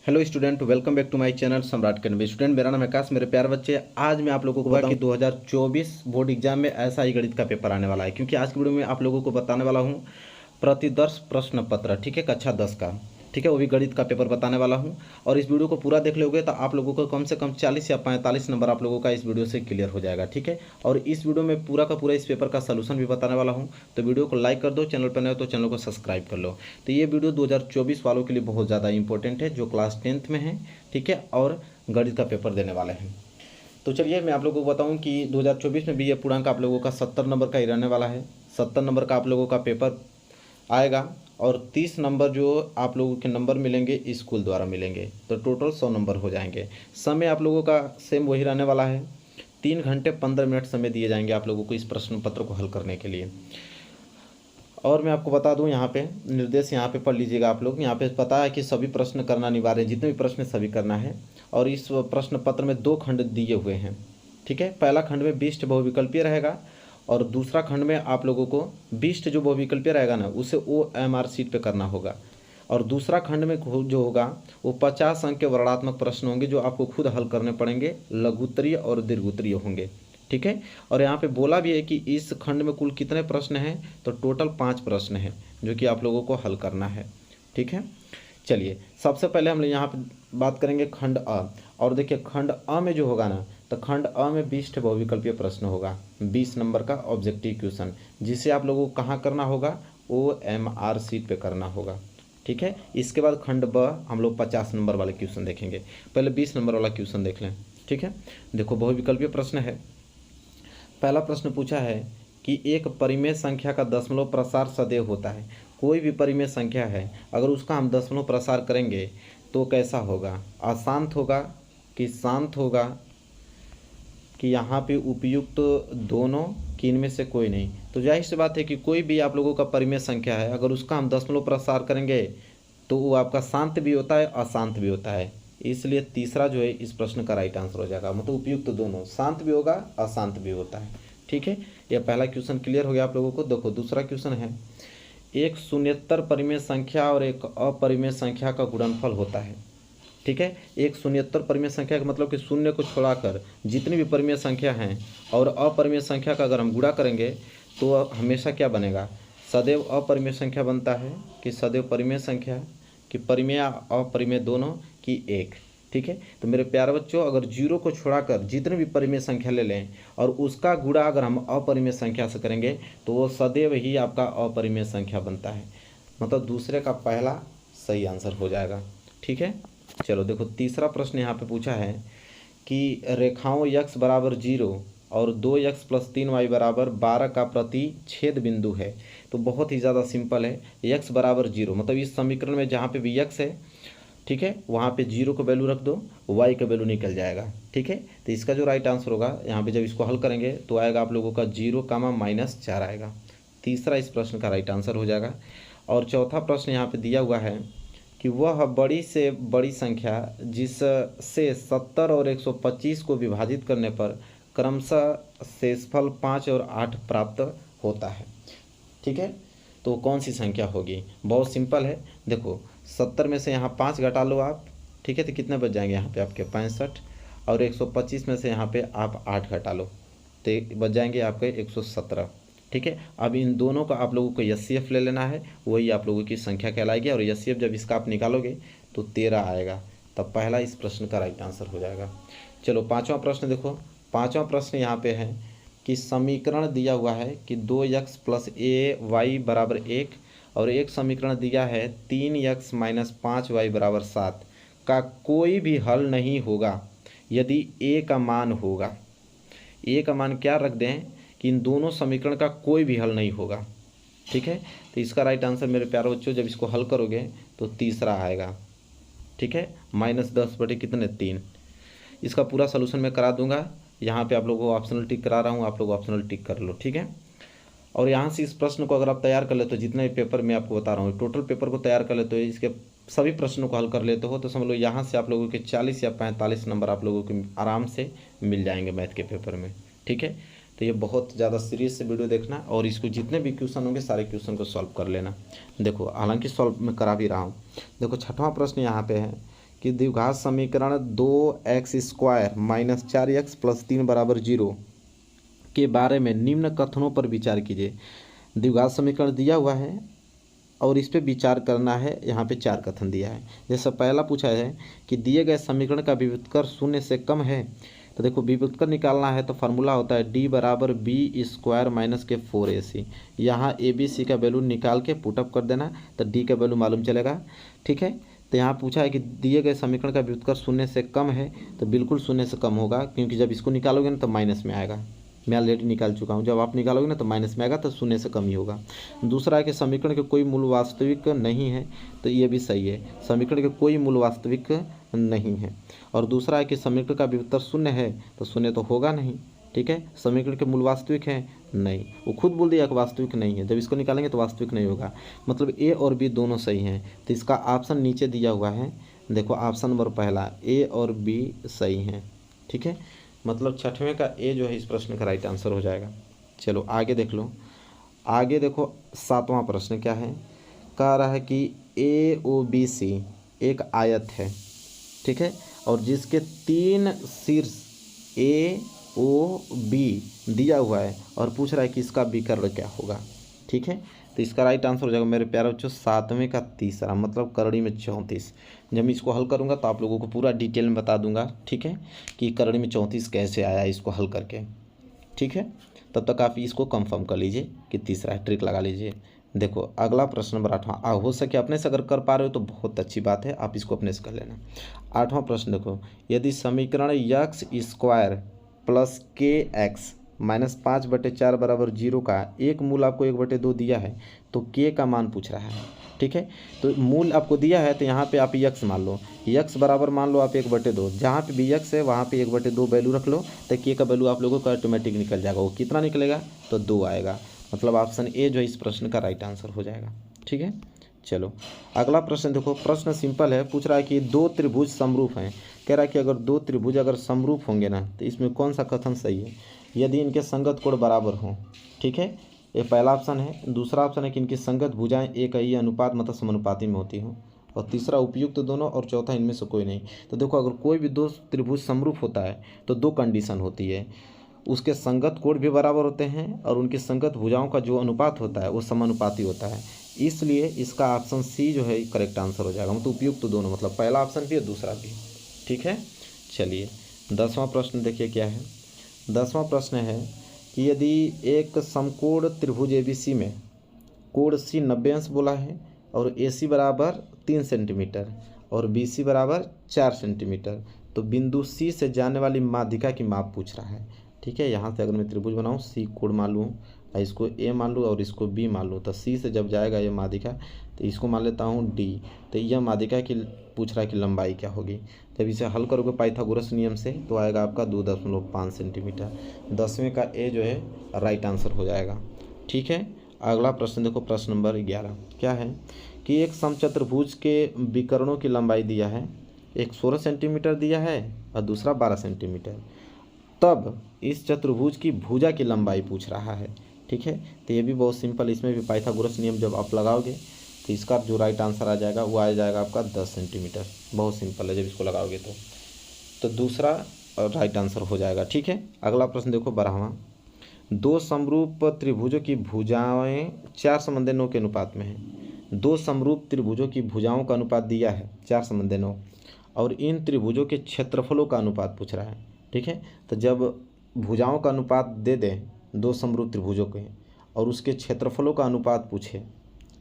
Hello student, welcome back to my channel Samrat Academy. Student, मेरा नाम है आकाश। मेरे प्यारे बच्चे, आज मैं आप लोगों को बताऊं कि 2024 बोर्ड एग्जाम में ऐसा ही गणित का पेपर आने वाला है। क्योंकि आज की वीडियो में आप लोगों को बताने वाला हूं प्रतिदर्श प्रश्न पत्र, ठीक है, कक्षा 10 का, ठीक है, वो भी गणित का पेपर बताने वाला हूं। और इस वीडियो को पूरा देख लोगे तो आप लोगों को कम से कम 40 या 45 नंबर आप लोगों का इस वीडियो से क्लियर हो जाएगा, ठीक है। और इस वीडियो में पूरा का पूरा इस पेपर का सलूशन भी बताने वाला हूं। तो वीडियो को लाइक कर दो, चैनल पर नए हो तो चैनल को सब्सक्राइब कर लो। तो ये वीडियो 2024 वालों के लिए बहुत ज़्यादा इंपॉर्टेंट है, जो क्लास 10th में है, ठीक है, और गणित का पेपर देने वाले हैं। तो चलिए मैं आप लोगों को बताऊं कि 2024 में भी ये पूर्णांक आप लोगों का 70 नंबर का ही रहने वाला है। 70 नंबर का आप लोगों का पेपर आएगा और 30 नंबर जो आप लोगों के नंबर मिलेंगे स्कूल द्वारा मिलेंगे, तो टोटल 100 नंबर हो जाएंगे। समय आप लोगों का सेम वही रहने वाला है। 3 घंटे 15 मिनट समय दिए जाएंगे आप लोगों को इस प्रश्न पत्र को हल करने के लिए। और मैं आपको बता दूं, यहाँ पे निर्देश यहाँ पे पढ़ लीजिएगा आप लोग। यहाँ पे पता है कि सभी प्रश्न करना अनिवार्य है, जितने भी प्रश्न सभी करना है। और इस प्रश्न पत्र में 2 खंड दिए हुए हैं, ठीक है। पहला खंड में 20 बहुविकल्पीय रहेगा और दूसरा खंड में आप लोगों को 20 जो बहुविकल्पीय रहेगा ना, उसे OMR शीट पे करना होगा। और दूसरा खंड में जो होगा वो 50 अंक के वर्णनात्मक प्रश्न होंगे, जो आपको खुद हल करने पड़ेंगे, लघुत्तरीय और दीर्घोत्तरीय होंगे, ठीक है। और यहाँ पे बोला भी है कि इस खंड में कुल कितने प्रश्न हैं, तो टोटल 5 प्रश्न हैं जो कि आप लोगों को हल करना है, ठीक है। चलिए सबसे पहले हम यहाँ पे बात करेंगे खंड अ। और देखिए खंड अ में जो होगा ना, तो खंड अ में 20 बहुविकल्पीय प्रश्न होगा, 20 नंबर का ऑब्जेक्टिव क्वेश्चन, जिसे आप लोगों को कहाँ करना होगा, OMR शीट पे करना होगा, ठीक है। इसके बाद खंड ब हम लोग 50 नंबर वाले क्वेश्चन देखेंगे। पहले 20 नंबर वाला क्वेश्चन देख लें, ठीक है। देखो बहुविकल्पीय प्रश्न है। पहला प्रश्न पूछा है कि एक परिमेय संख्या का दशमलव प्रसार सदैव होता है। कोई भी परिमेय संख्या है, अगर उसका हम दशमलव प्रसार करेंगे तो कैसा होगा, अशांत होगा कि शांत होगा, कि यहाँ पे उपयुक्त दोनों, कि इनमें से कोई नहीं। तो जाहिर सी बात है कि कोई भी आप लोगों का परिमेय संख्या है, अगर उसका हम दशमलव प्रसार करेंगे तो वो आपका शांत भी होता है, अशांत भी होता है। इसलिए तीसरा जो है इस प्रश्न का राइट आंसर हो जाएगा, मतलब उपयुक्त दोनों, शांत भी होगा, अशांत भी होता है, ठीक है। यह पहला क्वेश्चन क्लियर हो गया आप लोगों को। देखो दूसरा क्वेश्चन है, एक शून्येतर परिमेय संख्या और एक अपरिमेय संख्या का गुणनफल होता है, ठीक है। एक शून्येतर परिमेय संख्या का मतलब कि शून्य को छोड़ाकर जितनी भी परिमेय संख्या हैं और अपरिमेय संख्या का अगर हम गुणा करेंगे तो हमेशा क्या बनेगा, सदैव अपरिमेय संख्या बनता है, कि सदैव परिमेय संख्या, कि परिमेय अपरिमेय दोनों, कि एक, ठीक है। तो मेरे प्यारे बच्चों, अगर जीरो को छोड़ाकर जितनी भी परिमेय संख्या ले लें और उसका गुणा अगर हम अपरिमेय संख्या से करेंगे तो वो सदैव ही आपका अपरिमेय संख्या बनता है, मतलब दूसरे का पहला सही आंसर हो जाएगा, ठीक है। चलो देखो तीसरा प्रश्न यहाँ पे पूछा है कि रेखाओं x बराबर 0 और 2x + 3y बराबर 12 का प्रतिच्छेद बिंदु है। तो बहुत ही ज़्यादा सिंपल है। x बराबर 0 मतलब इस समीकरण में जहाँ पे भी x है, ठीक है, वहाँ पे 0 को वैल्यू रख दो, y का वैल्यू निकल जाएगा, ठीक है। तो इसका जो राइट आंसर होगा यहाँ पे, जब इसको हल करेंगे तो आएगा आप लोगों का 0, -4 आएगा। तीसरा इस प्रश्न का राइट आंसर हो जाएगा। और चौथा प्रश्न यहाँ पे दिया हुआ है कि वह बड़ी से बड़ी संख्या जिससे 70 और 125 को विभाजित करने पर क्रमशः शेषफल 5 और 8 प्राप्त होता है, ठीक है। तो कौन सी संख्या होगी, बहुत सिंपल है। देखो 70 में से यहाँ 5 घटा लो आप, ठीक है, तो कितने बच जाएंगे यहाँ पे आपके 65, और 125 में से यहाँ पे आप 8 घटा लो तो बच जाएंगे आपके 117, ठीक है। अब इन दोनों का आप लोगों को HCF ले लेना है, वही आप लोगों की संख्या कहलाएगी। और HCF जब इसका आप निकालोगे तो 13 आएगा, तब पहला इस प्रश्न का राइट आंसर हो जाएगा। चलो पांचवा प्रश्न देखो। पांचवा प्रश्न यहाँ पे है कि समीकरण दिया हुआ है कि 2x + ay बराबर 1 और एक समीकरण दिया है 3x - 5y बराबर 7 का कोई भी हल नहीं होगा यदि a का मान होगा। a का मान क्या रख दें कि इन दोनों समीकरण का कोई भी हल नहीं होगा, ठीक है। तो इसका राइट आंसर मेरे प्यारे बच्चों, जब इसको हल करोगे तो तीसरा आएगा, ठीक है, -10 बटे कितने 3। इसका पूरा सलूशन मैं करा दूंगा, यहाँ पे आप लोगों को ऑप्शनल टिक करा रहा हूँ, आप लोग ऑप्शनल टिक कर लो, ठीक है। और यहाँ से इस प्रश्न को अगर आप तैयार कर लेते हो, जितने पेपर मैं आपको बता रहा हूँ टोटल पेपर को तैयार कर लेते हो, इसके सभी प्रश्नों को हल कर लेते हो, तो समझ लो यहाँ से आप लोगों के 40 या 45 नंबर आप लोगों को आराम से मिल जाएंगे मैथ के पेपर में, ठीक है। तो ये बहुत ज़्यादा सीरियस से वीडियो देखना और इसको जितने भी क्वेश्चन होंगे सारे क्वेश्चन को सॉल्व कर लेना। देखो हालांकि सॉल्व मैं करा भी रहा हूँ। देखो छठवां प्रश्न यहाँ पे है कि द्विघात समीकरण 2x² माइनस 4x प्लस 3 बराबर 0 के बारे में निम्न कथनों पर विचार कीजिए। द्विघात समीकरण दिया हुआ है और इस पे विचार करना है। यहाँ पे 4 कथन दिया है। जैसे पहला पूछा है कि दिए गए समीकरण का व्युत्क्रम 0 से कम है। तो देखो व्युत्क्रम निकालना है तो फार्मूला होता है d बराबर b² माइनस के 4ac। यहाँ ABC का वैल्यू निकाल के पुटअप कर देना तो d का वैल्यू मालूम चलेगा। ठीक है, तो यहाँ पूछा है कि दिए गए समीकरण का व्युत्क्रम 0 से कम है, तो बिल्कुल 0 से कम होगा, क्योंकि जब इसको निकालोगे ना तो माइनस में आएगा। मैं ऑलरेडी निकाल चुका हूँ, जब आप निकालोगे ना तो माइनस में आएगा, तो 0 से कम ही होगा। दूसरा है कि समीकरण के कोई मूल वास्तविक नहीं है, तो ये भी सही है, समीकरण के कोई मूल वास्तविक नहीं है। और दूसरा है कि समीकरण का व्युत्तर 0 है, तो 0 तो होगा नहीं। ठीक है, समीकरण के मूल वास्तविक हैं नहीं, वो खुद बोल दिया कि वास्तविक नहीं है, जब इसको निकालेंगे तो वास्तविक नहीं होगा। मतलब ए और बी दोनों सही हैं, तो इसका ऑप्शन नीचे दिया हुआ है। देखो ऑप्शन नंबर पहला ए और बी सही हैं। ठीक है, मतलब 6वें का ए जो है इस प्रश्न का राइट आंसर हो जाएगा। चलो आगे देख लो। आगे देखो 7वां प्रश्न क्या है, कह रहा है कि AOBC एक आयत है। ठीक है, और जिसके 3 शीर्ष AOB दिया हुआ है और पूछ रहा है कि इसका विकर्ण क्या होगा। ठीक है, तो इसका राइट आंसर हो जाएगा मेरे प्यारे बच्चों 7वें का तीसरा, मतलब करड़ी में 34। जब मैं इसको हल करूंगा तो आप लोगों को पूरा डिटेल में बता दूंगा। ठीक है, कि करड़ी में 34 कैसे आया इसको हल करके। ठीक है, तब तक आप इसको कंफर्म कर लीजिए कि तीसरा है, ट्रिक लगा लीजिए। देखो अगला प्रश्न नंबर 8वां, हो सके अपने से अगर कर पा रहे हो तो बहुत अच्छी बात है, आप इसको अपने से कर लेना। 8वां प्रश्न देखो, यदि समीकरण x² प्लस kx माइनस 5/4 बराबर 0 का एक मूल आपको 1/2 दिया है, तो k का मान पूछ रहा है। ठीक है, तो मूल आपको दिया है तो यहाँ पे आप x मान लो, x बराबर मान लो आप 1/2, जहाँ पे भी x है वहाँ पे 1/2 वैल्यू रख लो, तो k का वैल्यू आप लोगों का ऑटोमेटिक निकल जाएगा। वो कितना निकलेगा, तो 2 आएगा। मतलब ऑप्शन ए जो है इस प्रश्न का राइट आंसर हो जाएगा। ठीक है, चलो अगला प्रश्न देखो। प्रश्न सिंपल है, पूछ रहा है कि 2 त्रिभुज समरूप हैं। कह रहा है कि अगर 2 त्रिभुज अगर समरूप होंगे ना, तो इसमें कौन सा कथन सही है, यदि इनके संगत कोण बराबर हों। ठीक है, ये पहला ऑप्शन है। दूसरा ऑप्शन है कि इनकी संगत भुजाएं एक ही अनुपात मतलब समानुपाती में होती हों। और तीसरा उपयुक्त दोनों, और चौथा इनमें से कोई नहीं। तो देखो अगर कोई भी 2 त्रिभुज समरूप होता है तो 2 कंडीशन होती है, उसके संगत कोण भी बराबर होते हैं और उनकी संगत भुजाओं का जो अनुपात होता है वो समानुपाती होता है। इसलिए इसका ऑप्शन सी जो है करेक्ट आंसर हो जाएगा, मतलब उपयुक्त दोनों, मतलब पहला ऑप्शन भी और दूसरा भी। ठीक है, चलिए 10वां प्रश्न देखिए क्या है। 10वां प्रश्न है कि यदि एक समकोण त्रिभुज ABC में कोण C 90 अंश बोला है और AC बराबर 3 सेंटीमीटर और BC बराबर 4 सेंटीमीटर, तो बिंदु C से जाने वाली माध्यिका की माप पूछ रहा है। ठीक है, यहाँ से अगर मैं त्रिभुज बनाऊँ, C कोण मान लूँ, इसको A मान लूँ और इसको B मान लूँ, तो C से जब जाएगा ये माध्यिका, तो इसको मान लेता हूँ D। तो यह माध्यिका की पूछ रहा है कि लंबाई क्या होगी। जब इसे हल करोगे पाइथागोरस नियम से तो आएगा आपका 2.5 सेंटीमीटर। 10वें का ए जो है राइट आंसर हो जाएगा। ठीक है, अगला प्रश्न देखो, प्रश्न नंबर 11 क्या है कि एक समचतुर्भुज के विकर्णों की लंबाई दिया है, एक 16 सेंटीमीटर दिया है और दूसरा 12 सेंटीमीटर। तब इस चतुर्भुज की भुजा की लंबाई पूछ रहा है। ठीक है, तो ये भी बहुत सिंपल, इसमें भी पाइथागोरस नियम जब आप लगाओगे तो इसका जो राइट आंसर आ जाएगा वो आ जाएगा आपका 10 सेंटीमीटर। बहुत सिंपल है, जब इसको लगाओगे तो दूसरा राइट आंसर हो जाएगा। ठीक है, अगला प्रश्न देखो 12वां, 2 समरूप त्रिभुजों की भुजाएं 4:9 के अनुपात में है। 2 समरूप त्रिभुजों की भुजाओं का अनुपात दिया है 4:9 और इन त्रिभुजों के क्षेत्रफलों का अनुपात पूछ रहा है। ठीक है, तो जब भुजाओं का अनुपात दे दें 2 समरूप त्रिभुजों के और उसके क्षेत्रफलों का अनुपात पूछे,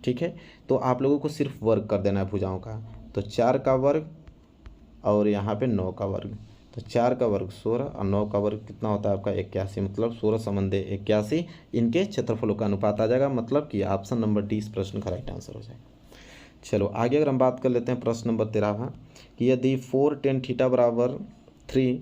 ठीक है, तो आप लोगों को सिर्फ वर्ग कर देना है भुजाओं का। तो 4 का वर्ग और यहाँ पे 9 का वर्ग, तो 4 का वर्ग 16 और 9 का वर्ग कितना होता है आपका 81, मतलब 16:81 इनके क्षेत्रफलों का अनुपात आ जाएगा। मतलब कि ऑप्शन नंबर डी इस प्रश्न का राइट आंसर हो जाएगा। चलो आगे अगर हम बात कर लेते हैं प्रश्न नंबर 13वां कि यदि 4 tan थीटा बराबर 3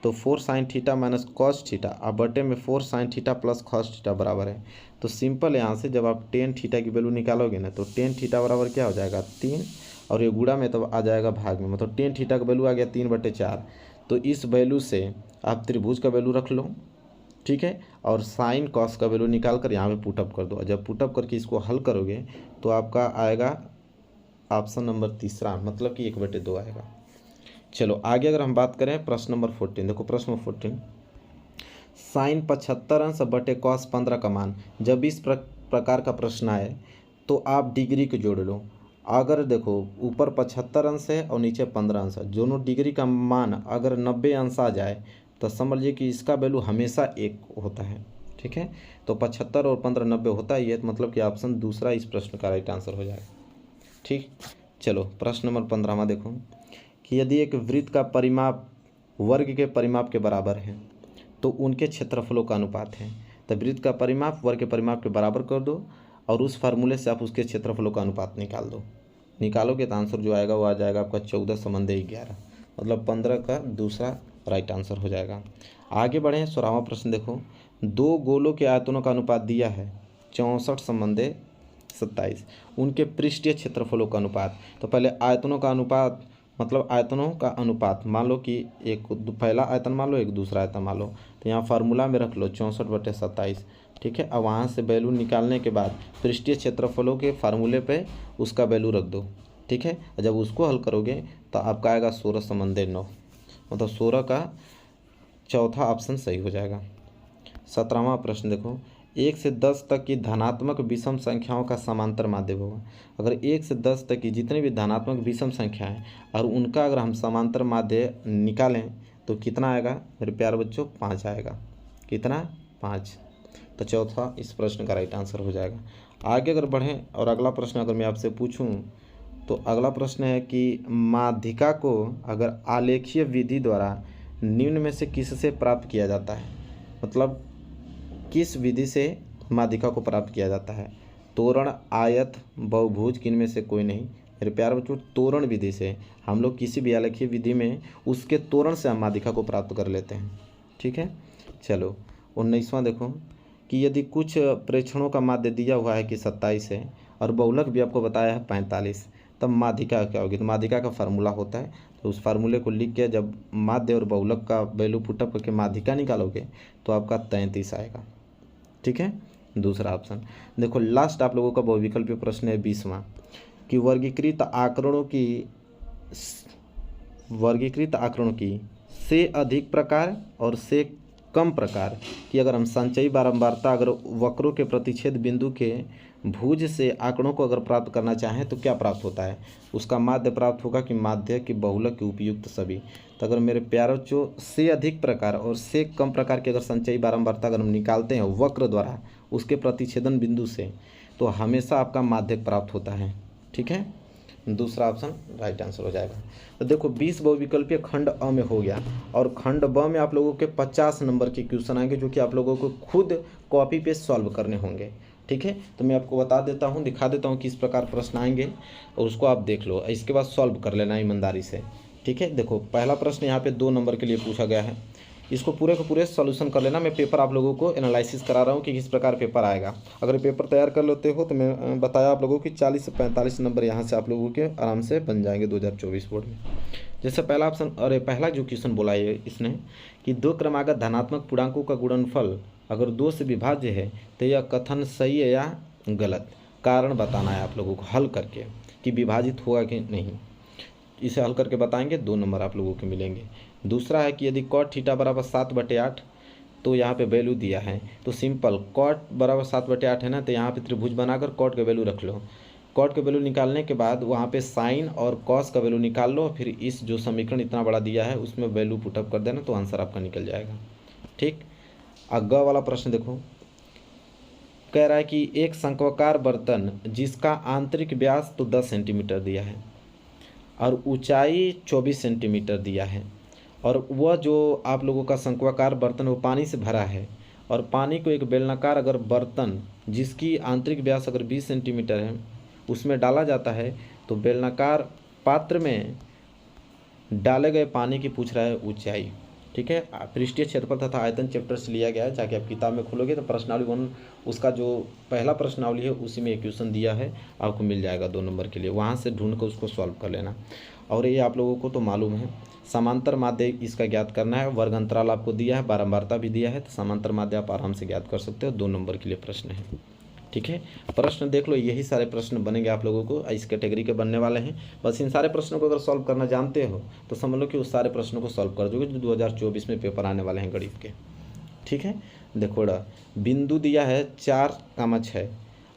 तो 4 sin theta minus cos theta अब बटे में 4 sin theta plus cos theta बराबर है। तो सिंपल यहाँ से जब आप tan थीटा की वैल्यू निकालोगे ना तो tan थीटा बराबर क्या हो जाएगा 3 और ये गुणा में तो आ जाएगा भाग में, मतलब tan थीटा का वैल्यू आ गया 3/4। तो इस वैल्यू से आप त्रिभुज का वैल्यू रख लो, ठीक है, और साइन कॉस का वैल्यू निकाल कर यहाँ पे पुटअप कर दो। जब पुटअप करके इसको हल करोगे तो आपका आएगा ऑप्शन नंबर तीसरा, मतलब कि 1/2 आएगा। चलो आगे अगर हम बात करें प्रश्न नंबर 14, देखो प्रश्न नंबर 14, साइन 75 अंश बटे कॉस 15 का मान जब इस प्रकार का प्रश्न आए तो आप डिग्री को जोड़ लो। अगर देखो ऊपर 75 अंश है और नीचे 15 अंश है, दोनों डिग्री का मान अगर 90 अंश आ जाए तो समझ लीजिए कि इसका वैल्यू हमेशा 1 होता है। ठीक है, तो 75 और 15 90 होता ही है, तो मतलब कि ऑप्शन दूसरा इस प्रश्न का राइट आंसर हो जाएगा। ठीक, चलो प्रश्न नंबर 15वां देखो कि यदि एक वृत्त का परिमाप वर्ग के परिमाप के बराबर है तो उनके क्षेत्रफलों का अनुपात है। तो वृत्त का परिमाप वर्ग के परिमाप के बराबर कर दो और उस फार्मूले से आप उसके क्षेत्रफलों का अनुपात निकाल दो। निकालोगे तो आंसर जो आएगा वो आ जाएगा आपका 14 संबंध 11, मतलब 15 का दूसरा राइट आंसर हो जाएगा। आगे बढ़े 16वां प्रश्न देखो, दो गोलों के आयतनों का अनुपात दिया है 64 संबंध 27, उनके पृष्ठीय क्षेत्रफलों का अनुपात। तो पहले आयतनों का अनुपात मतलब आयतनों का अनुपात मान लो कि एक पहला आयतन मान लो एक दूसरा आयतन मान लो, तो यहाँ फार्मूला में रख लो 64/27। ठीक है, अब वहाँ से वैल्यू निकालने के बाद पृष्ठीय क्षेत्रफलों के फार्मूले पे उसका वैल्यू रख दो। ठीक है, जब उसको हल करोगे तो आपका आएगा 16 संबंध 9, मतलब 16 का चौथा ऑप्शन सही हो जाएगा। 17वां प्रश्न देखो, 1 से 10 तक की धनात्मक विषम संख्याओं का समांतर माध्य होगा। अगर 1 से 10 तक की जितनी भी धनात्मक विषम संख्या है और उनका अगर हम समांतर माध्य निकालें तो कितना आएगा मेरे प्यारे बच्चों? 5 आएगा। कितना? 5। तो चौथा इस प्रश्न का राइट आंसर हो जाएगा। आगे अगर बढ़ें और अगला प्रश्न अगर मैं आपसे पूछूं तो अगला प्रश्न है कि माध्यिका को अगर आलेखीय विधि द्वारा निम्न में से किससे प्राप्त किया जाता है, मतलब किस विधि से माध्यिका को प्राप्त किया जाता है? तोरण, आयत, बहुभुज, किन में से कोई नहीं। मेरे प्यारे बच्चों, तोरण विधि से हम लोग किसी भी आलेखीय विधि में उसके तोरण से हम माध्यिका को प्राप्त कर लेते हैं। ठीक है, चलो 19वां देखो कि यदि कुछ प्रेक्षणों का माध्य दिया हुआ है कि 27 है और बहुलक भी आपको बताया है 45, तब माध्यिका क्या होगी? तो माध्यिका का फार्मूला होता है, तो उस फार्मूले को लिख के जब माध्य और बहुलक का वैल्यू पुटअप करके माध्यिका निकालोगे तो आपका 33 आएगा। ठीक है, दूसरा ऑप्शन देखो। लास्ट आप लोगों का बहुविकल्पीय प्रश्न है 20वां कि वर्गीकृत आंकड़ों की से अधिक प्रकार और से कम प्रकार की अगर हम संचयी बारंबारता अगर वक्रों के प्रतिच्छेद बिंदु के भुज से आंकड़ों को अगर प्राप्त करना चाहें तो क्या प्राप्त होता है? उसका माध्य प्राप्त होगा कि माध्य की बहुलक की उपयुक्त सभी। तो अगर मेरे प्यारे बच्चों से अधिक प्रकार और से कम प्रकार की अगर संचयी बारंबारता अगर हम निकालते हैं वक्र द्वारा उसके प्रतिच्छेदन बिंदु से तो हमेशा आपका माध्य प्राप्त होता है। ठीक है, दूसरा ऑप्शन राइट आंसर हो जाएगा। तो देखो 20 बहुविकल्पीय खंड अ में हो गया और खंड ब में आप लोगों के 50 नंबर के क्वेश्चन आएंगे जो कि आप लोगों को खुद कॉपी पे सॉल्व करने होंगे। ठीक है, तो मैं आपको बता देता हूँ, दिखा देता हूँ किस प्रकार प्रश्न आएंगे और उसको आप देख लो, इसके बाद सॉल्व कर लेना ईमानदारी से। ठीक है, देखो पहला प्रश्न यहाँ पे 2 नंबर के लिए पूछा गया है, इसको पूरे के पूरे सॉल्यूशन कर लेना। मैं पेपर आप लोगों को एनालिसिस करा रहा हूँ कि किस प्रकार पेपर आएगा। अगर पेपर तैयार कर लेते हो तो मैं बताया आप लोगों की 40 से 45 नंबर यहाँ से आप लोगों के आराम से बन जाएंगे 2024 बोर्ड में। जैसे पहला ऑप्शन, अरे पहला जो क्वेश्चन बोला है इसने कि 2 क्रमागत धनात्मक पूर्णांकों का गुणनफल अगर 2 से विभाज्य है तो यह कथन सही है या गलत? कारण बताना है आप लोगों को हल करके कि विभाजित होगा कि नहीं। इसे हल करके बताएंगे, 2 नंबर आप लोगों को मिलेंगे। दूसरा है कि यदि कॉट थीटा बराबर 7/8 तो यहाँ पे वैल्यू दिया है, तो सिंपल कॉट बराबर 7/8 है ना, तो यहाँ पे त्रिभुज बनाकर कॉट का वैल्यू रख लो। कॉट का वैल्यू निकालने के बाद वहाँ पे साइन और कॉस का वैल्यू निकाल लो, फिर इस जो समीकरण इतना बड़ा दिया है उसमें वैल्यू पुटअप कर देना तो आंसर आपका निकल जाएगा। ठीक, अगला वाला प्रश्न देखो, कह रहा है कि एक शंक्वाकार बर्तन जिसका आंतरिक व्यास तो 10 सेंटीमीटर दिया है और ऊंचाई 24 सेंटीमीटर दिया है और वह जो आप लोगों का शंक्वाकार बर्तन वो पानी से भरा है और पानी को एक बेलनाकार अगर बर्तन जिसकी आंतरिक व्यास अगर 20 सेंटीमीटर है उसमें डाला जाता है तो बेलनाकार पात्र में डाले गए पानी की पूछ रहा है ऊंचाई। ठीक है, पृष्ठीय क्षेत्रफल तथा आयतन चैप्टर से लिया गया है, जाके आप किताब में खोलोगे तो प्रश्नावली 1 उसका जो पहला प्रश्नावली है उसी में एक क्वेश्चन दिया है, आपको मिल जाएगा 2 नंबर के लिए, वहाँ से ढूंढ कर उसको सॉल्व कर लेना। और ये आप लोगों को तो मालूम है, समांतर माध्य इसका ज्ञात करना है, वर्ग अंतराल आपको दिया है, बारंबारता भी दिया है, तो समांतर माध्य आप आराम से ज्ञात कर सकते हो, 2 नंबर के लिए प्रश्न है। ठीक है, प्रश्न देख लो, यही सारे प्रश्न बनेंगे आप लोगों को, इस कैटेगरी के बनने वाले हैं। बस इन सारे प्रश्नों को अगर सॉल्व करना जानते हो तो समझ लो कि उस सारे प्रश्नों को सॉल्व कर दोगे जो 2024 में पेपर आने वाले हैं गणित के। ठीक है, देखो बिंदु दिया है 4,6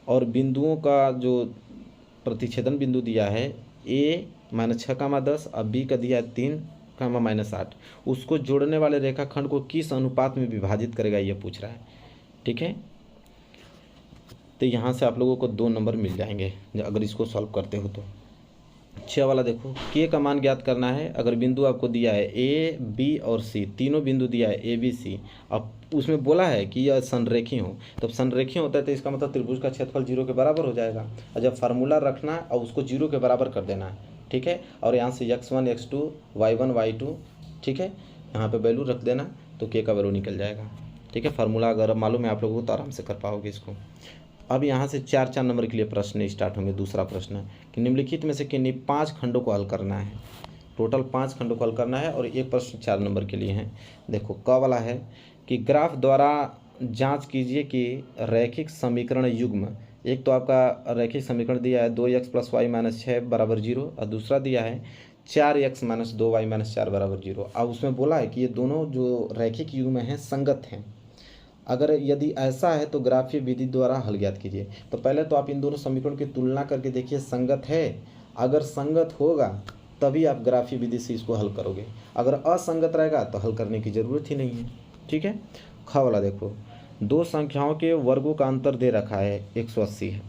और बिंदुओं का जो प्रतिच्छेदन बिंदु दिया है a-6,10 और b का दिया है 3,-8, उसको जोड़ने वाले रेखाखंड को किस अनुपात में विभाजित करेगा ये पूछ रहा है। ठीक है, तो यहाँ से आप लोगों को 2 नंबर मिल जाएंगे अगर इसको सॉल्व करते हो तो। 6 वाला देखो, k का मान ज्ञात करना है। अगर बिंदु आपको दिया है a, b और c, तीनों बिंदु दिया है a, b, c, अब उसमें बोला है कि यह संरेखी हो, तब संरेखी होता है तो इसका मतलब त्रिभुज का क्षेत्रफल 0 के बराबर हो जाएगा। और जब फार्मूला रखना है और उसको 0 के बराबर कर देना है। ठीक है, और यहाँ से x1, x2, y1, y2, ठीक है, यहाँ पे वैल्यू रख देना तो k का वैल्यू निकल जाएगा। ठीक है, फार्मूला अगर मालूम है आप लोगों को तो आराम से कर पाओगे इसको। अब यहाँ से 4 नंबर के लिए प्रश्न स्टार्ट होंगे। दूसरा प्रश्न है कि निम्नलिखित में से किन्हीं 5 खंडों को हल करना है। टोटल 5 खंडों को हल करना है और एक प्रश्न 4 नंबर के लिए है। देखो क वाला है कि ग्राफ द्वारा जांच कीजिए कि रैखिक समीकरण युग्म, एक तो आपका रैखिक समीकरण दिया है 2x + y - 6 = 0 और दूसरा दिया है 4x - 2y - 4 = 0। अब उसमें बोला है कि ये दोनों जो रैखिक युग्म हैं संगत हैं। अगर यदि ऐसा है तो ग्राफीय विधि द्वारा हल ज्ञात कीजिए। तो पहले तो आप इन दोनों समीकरण की तुलना करके देखिए संगत है। अगर संगत होगा तभी आप ग्राफीय विधि से इसको हल करोगे, अगर असंगत रहेगा तो हल करने की ज़रूरत ही नहीं है। ठीक है, ख वाला देखो, 2 संख्याओं के वर्गों का अंतर दे रखा है 180 है।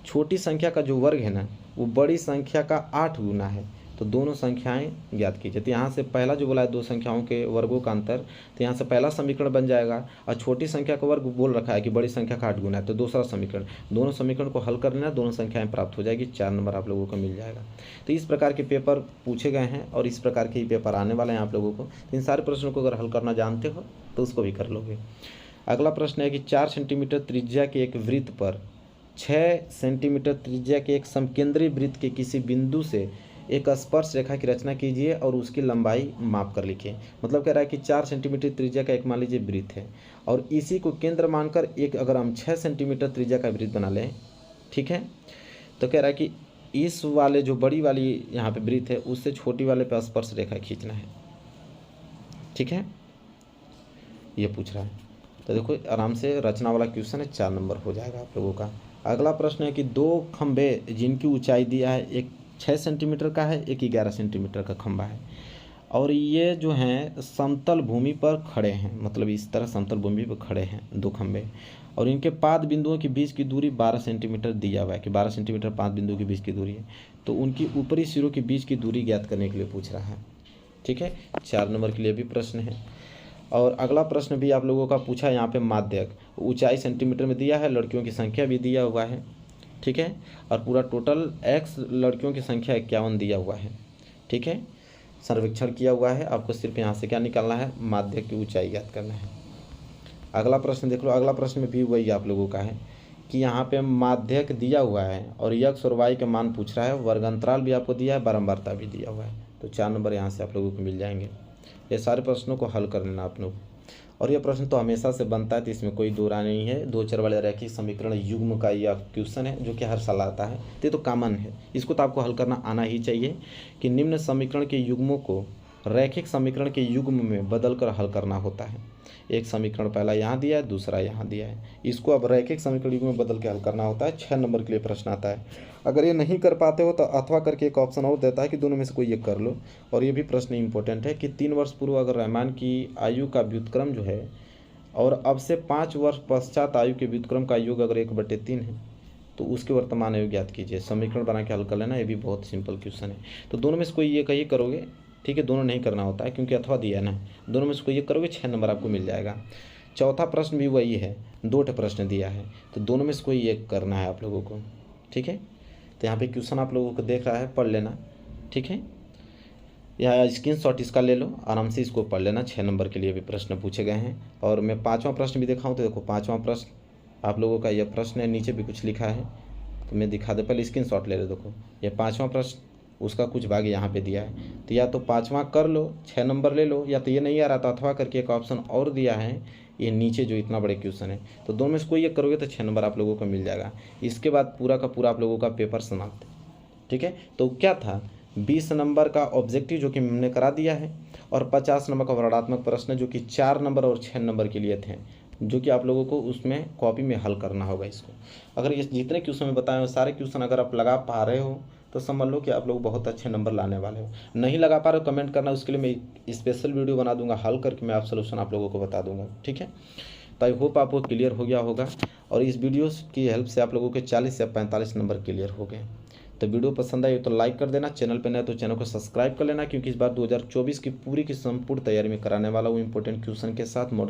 छोटी संख्या का जो वर्ग है ना वो बड़ी संख्या का 8 गुना है, तो दोनों संख्याएं ज्ञात कीजिए। तो यहाँ से पहला जो बोला है 2 संख्याओं के वर्गों का अंतर, तो यहाँ से पहला समीकरण बन जाएगा। और छोटी संख्या का वर्ग बोल रखा है कि बड़ी संख्या का 8 गुना है, तो दूसरा समीकरण, दोनों समीकरण को हल कर लेना, दोनों संख्याएं प्राप्त हो जाएगी। 4 नंबर आप लोगों को मिल जाएगा। तो इस प्रकार के पेपर पूछे गए हैं और इस प्रकार के ही पेपर आने वाले हैं आप लोगों को। इन सारे प्रश्नों को अगर हल करना जानते हो तो उसको भी कर लोगे। अगला प्रश्न है कि 4 सेंटीमीटर त्रिज्या के एक वृत्त पर 6 सेंटीमीटर त्रिज्या के एक समकेंद्रीय वृत्त के किसी बिंदु से एक स्पर्श रेखा की रचना कीजिए और उसकी लंबाई माप कर लिखिए। मतलब कह रहा है कि 4 सेंटीमीटर त्रिज्या का एक मान लीजिए वृत्त है और इसी को केंद्र मानकर एक अगर हम 6 सेंटीमीटर त्रिज्या का वृत्त बना लें, ठीक है, तो कह रहा है कि इस वाले जो बड़ी वाली यहाँ पे वृत्त है उससे छोटी वाले पे स्पर्श रेखा खींचना है। ठीक है, ये पूछ रहा है। तो देखो आराम से रचना वाला क्वेश्चन है, 4 नंबर हो जाएगा आप लोगों का। अगला प्रश्न है कि 2 खंभे जिनकी ऊंचाई दिया है, एक 6 सेंटीमीटर का है, एक 11 सेंटीमीटर का खंभा है और ये जो हैं समतल भूमि पर खड़े हैं, मतलब इस तरह समतल भूमि पर खड़े हैं 2 खंभे, और इनके 5 बिंदुओं के बीच की दूरी 12 सेंटीमीटर दिया हुआ है कि 12 सेंटीमीटर 5 बिंदुओं के बीच की दूरी है। तो उनकी ऊपरी सिरों के बीच की दूरी ज्ञात करने के लिए पूछ रहा है। ठीक है, 4 नंबर के लिए भी प्रश्न है। और अगला प्रश्न भी आप लोगों का पूछा है यहाँ पे माध्यक, ऊंचाई सेंटीमीटर में दिया है, लड़कियों की संख्या भी दिया हुआ है। ठीक है, और पूरा टोटल x लड़कियों की संख्या 51 दिया हुआ है। ठीक है, सर्वेक्षण किया हुआ है, आपको सिर्फ यहाँ से क्या निकालना है, माध्यक की ऊंचाई ज्ञात करना है। अगला प्रश्न देख लो। अगला प्रश्न में भी वही आप लोगों का है कि यहाँ पे माध्यक दिया हुआ है और x और y का मान पूछ रहा है, वर्गांतराल भी आपको दिया है, बारंबारता भी दिया हुआ है। तो 4 नंबर यहाँ से आप लोगों को मिल जाएंगे। ये सारे प्रश्नों को हल कर लेना आप लोग। और यह प्रश्न तो हमेशा से बनता है, तो इसमें कोई दो राय नहीं है। 2 चर वाले रैखिक समीकरण युग्म का यह क्वेश्चन है जो कि हर साल आता है, तो कॉमन है, इसको तो आपको हल करना आना ही चाहिए कि निम्न समीकरण के युग्मों को रैखिक समीकरण के युग्म में बदलकर हल करना होता है। एक समीकरण पहला यहाँ दिया है, दूसरा यहाँ दिया है, इसको अब रैखिक समीकरण युग्म में बदल के हल करना होता है। 6 नंबर के लिए प्रश्न आता है। अगर ये नहीं कर पाते हो तो अथवा करके एक ऑप्शन और देता है कि दोनों में से कोई एक कर लो। और ये भी प्रश्न इंपॉर्टेंट है कि 3 वर्ष पूर्व अगर रहमान की आयु का व्युत्क्रम जो है और अब से 5 वर्ष पश्चात आयु के व्युत्क्रम का योग अगर 1/3 है तो उसके वर्तमान आयु ज्ञात कीजिए। समीकरण बना के हल कर लेना, ये भी बहुत सिंपल क्वेश्चन है। तो दोनों में से कोई एक ही करोगे, ठीक है, दोनों नहीं करना होता है क्योंकि अथवा दिया है ना, दोनों में से कोई एक करोगे 6 नंबर आपको मिल जाएगा। चौथा प्रश्न भी वही है, 2 प्रश्न दिया है, तो दोनों में से कोई एक करना है आप लोगों को। ठीक है, तो यहाँ पे क्वेश्चन आप लोगों को देख रहा है, पढ़ लेना। ठीक है, या स्क्रीनशॉट इसका ले लो, आराम से इसको पढ़ लेना। 6 नंबर के लिए भी प्रश्न पूछे गए हैं। और मैं 5वां प्रश्न भी दिखाऊं तो देखो 5वां प्रश्न आप लोगों का यह प्रश्न है, नीचे भी कुछ लिखा है तो मैं दिखा दे, पहले स्क्रीनशॉट ले लो। देखो ये 5वां प्रश्न, उसका कुछ भाग यहाँ पे दिया है, तो या तो 5वां कर लो 6 नंबर ले लो, या तो ये नहीं आ रहा तो अथवा करके एक ऑप्शन और दिया है ये नीचे जो इतना बड़े क्वेश्चन है, तो दोनों में से कोई एक करोगे तो 6 नंबर आप लोगों को मिल जाएगा। इसके बाद पूरा का पूरा आप लोगों का पेपर समाप्त। ठीक है, तो क्या था 20 नंबर का ऑब्जेक्टिव जो कि हमने करा दिया है, और 50 नंबर का वर्णनात्मक प्रश्न जो कि 4 नंबर और 6 नंबर के लिए थे, जो कि आप लोगों को उसमें कॉपी में हल करना होगा इसको। अगर ये जितने क्वेश्चन मैं बताए हो सारे क्वेश्चन अगर आप लगा पा रहे हो तो समझ लो कि आप लोग बहुत अच्छे नंबर लाने वाले हो। नहीं लगा पा रहे हो कमेंट करना, उसके लिए मैं स्पेशल वीडियो बना दूंगा, हल करके मैं आप सोल्यूशन आप लोगों को बता दूंगा। ठीक है, तो आई होप आपको क्लियर हो गया होगा, और इस वीडियो की हेल्प से आप लोगों के 40 या 45 नंबर क्लियर हो गए। तो वीडियो पसंद आई तो लाइक कर देना, चैनल पर नए तो चैनल को सब्सक्राइब कर लेना, क्योंकि इस बार 2024 की पूरी की संपूर्ण तैयारी में कराने वाला हूँ इंपॉर्टेंट क्वेश्चन के साथ।